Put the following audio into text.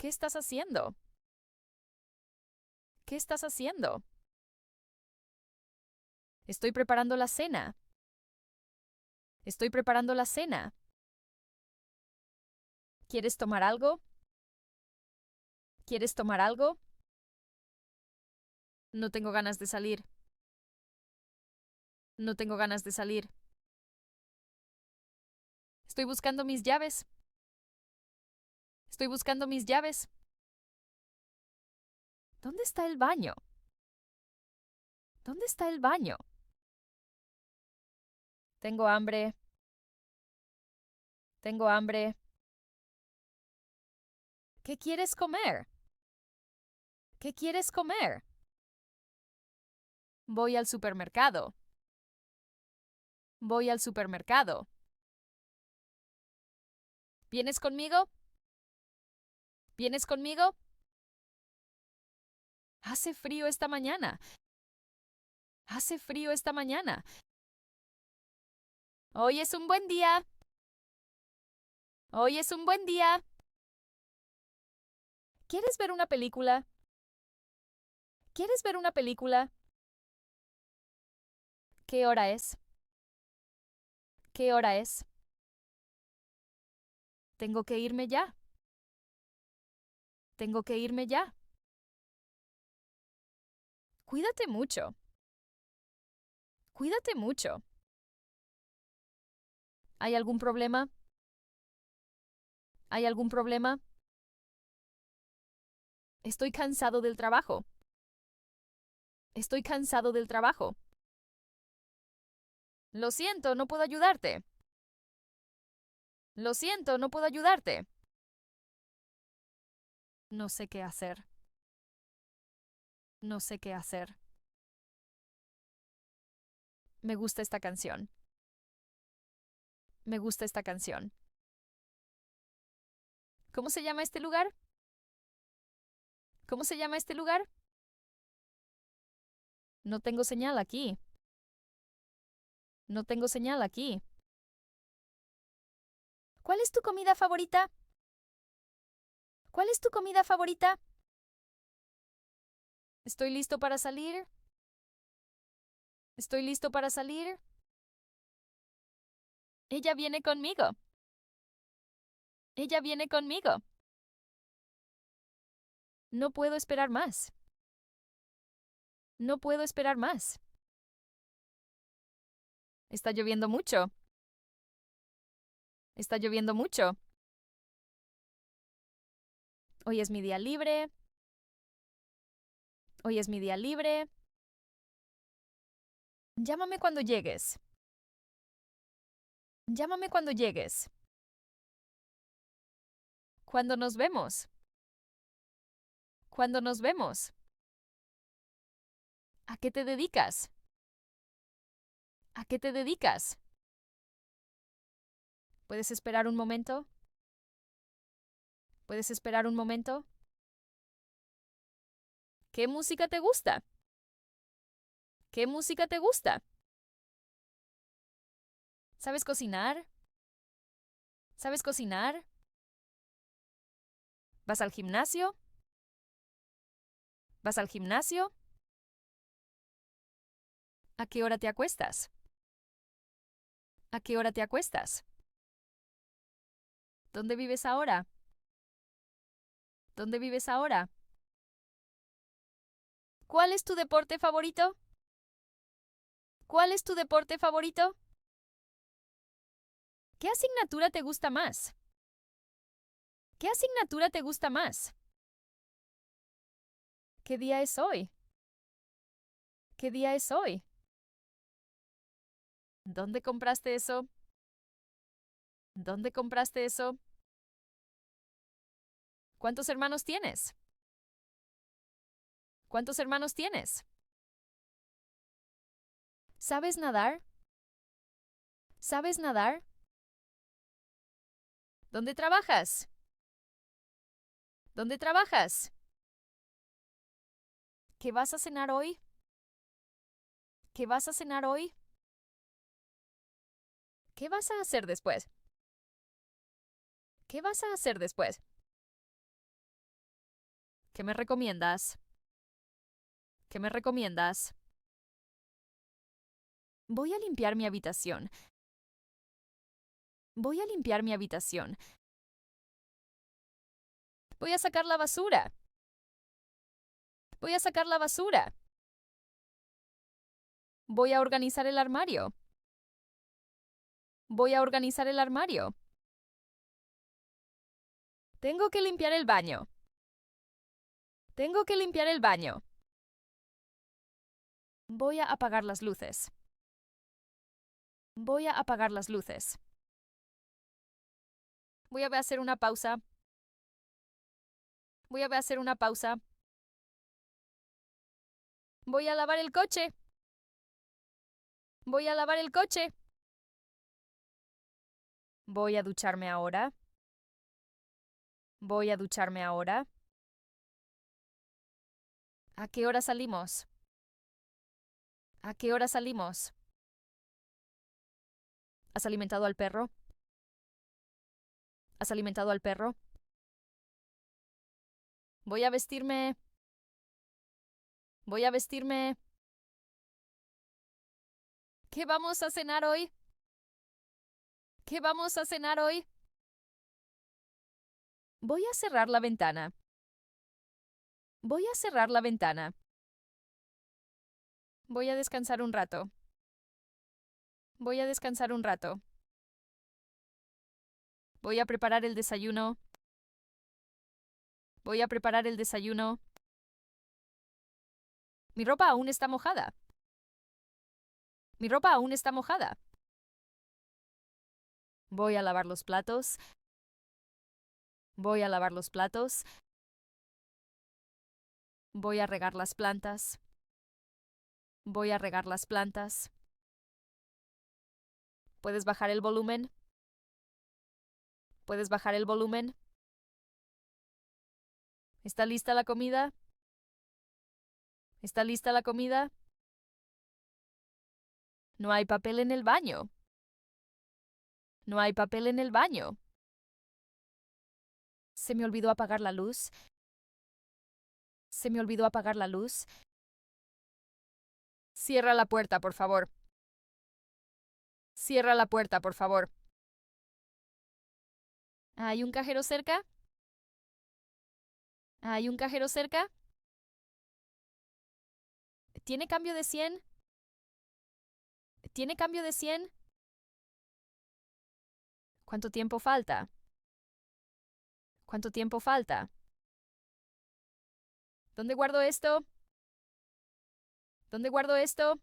¿Qué estás haciendo? ¿Qué estás haciendo? Estoy preparando la cena. Estoy preparando la cena. ¿Quieres tomar algo? ¿Quieres tomar algo? No tengo ganas de salir. No tengo ganas de salir. Estoy buscando mis llaves. Estoy buscando mis llaves. ¿Dónde está el baño? ¿Dónde está el baño? Tengo hambre. Tengo hambre. ¿Qué quieres comer? ¿Qué quieres comer? Voy al supermercado. Voy al supermercado. ¿Vienes conmigo? ¿Vienes conmigo? Hace frío esta mañana. Hace frío esta mañana. Hoy es un buen día. Hoy es un buen día. ¿Quieres ver una película? ¿Quieres ver una película? ¿Qué hora es? ¿Qué hora es? Tengo que irme ya. Tengo que irme ya. Cuídate mucho. Cuídate mucho. ¿Hay algún problema? ¿Hay algún problema? Estoy cansado del trabajo. Estoy cansado del trabajo. Lo siento, no puedo ayudarte. Lo siento, no puedo ayudarte. No sé qué hacer. No sé qué hacer. Me gusta esta canción. Me gusta esta canción. ¿Cómo se llama este lugar? ¿Cómo se llama este lugar? No tengo señal aquí. No tengo señal aquí. ¿Cuál es tu comida favorita? ¿Cuál es tu comida favorita? ¿Estoy listo para salir? ¿Estoy listo para salir? Ella viene conmigo. Ella viene conmigo. No puedo esperar más. No puedo esperar más. Está lloviendo mucho. Está lloviendo mucho. Hoy es mi día libre. Hoy es mi día libre. Llámame cuando llegues. Llámame cuando llegues. ¿Cuándo nos vemos? ¿Cuándo nos vemos? ¿A qué te dedicas? ¿A qué te dedicas? ¿Puedes esperar un momento? ¿Puedes esperar un momento? ¿Qué música te gusta? ¿Qué música te gusta? ¿Sabes cocinar? ¿Sabes cocinar? ¿Vas al gimnasio? ¿Vas al gimnasio? ¿A qué hora te acuestas? ¿A qué hora te acuestas? ¿Dónde vives ahora? ¿Dónde vives ahora? ¿Cuál es tu deporte favorito? ¿Cuál es tu deporte favorito? ¿Qué asignatura te gusta más? ¿Qué asignatura te gusta más? ¿Qué día es hoy? ¿Qué día es hoy? ¿Dónde compraste eso? ¿Dónde compraste eso? ¿Cuántos hermanos tienes? ¿Cuántos hermanos tienes? ¿Sabes nadar? ¿Sabes nadar? ¿Dónde trabajas? ¿Dónde trabajas? ¿Qué vas a cenar hoy? ¿Qué vas a cenar hoy? ¿Qué vas a hacer después? ¿Qué vas a hacer después? ¿Qué me recomiendas? ¿Qué me recomiendas? Voy a limpiar mi habitación. Voy a limpiar mi habitación. Voy a sacar la basura. Voy a sacar la basura. Voy a organizar el armario. Voy a organizar el armario. Tengo que limpiar el baño. Tengo que limpiar el baño. Voy a apagar las luces. Voy a apagar las luces. Voy a hacer una pausa. Voy a hacer una pausa. Voy a lavar el coche. Voy a lavar el coche. Voy a ducharme ahora. Voy a ducharme ahora. ¿A qué hora salimos? ¿A qué hora salimos? ¿Has alimentado al perro? ¿Has alimentado al perro? Voy a vestirme. Voy a vestirme. ¿Qué vamos a cenar hoy? ¿Qué vamos a cenar hoy? Voy a cerrar la ventana. Voy a cerrar la ventana. Voy a descansar un rato. Voy a descansar un rato. Voy a preparar el desayuno. Voy a preparar el desayuno. Mi ropa aún está mojada. Mi ropa aún está mojada. Voy a lavar los platos. Voy a lavar los platos. Voy a regar las plantas. Voy a regar las plantas. ¿Puedes bajar el volumen? ¿Puedes bajar el volumen? ¿Está lista la comida? ¿Está lista la comida? No hay papel en el baño. No hay papel en el baño. Se me olvidó apagar la luz. Se me olvidó apagar la luz. Cierra la puerta, por favor. Cierra la puerta, por favor. ¿Hay un cajero cerca? ¿Hay un cajero cerca? ¿Tiene cambio de 100? ¿Tiene cambio de 100? ¿Cuánto tiempo falta? ¿Cuánto tiempo falta? ¿Dónde guardo esto? ¿Dónde guardo esto?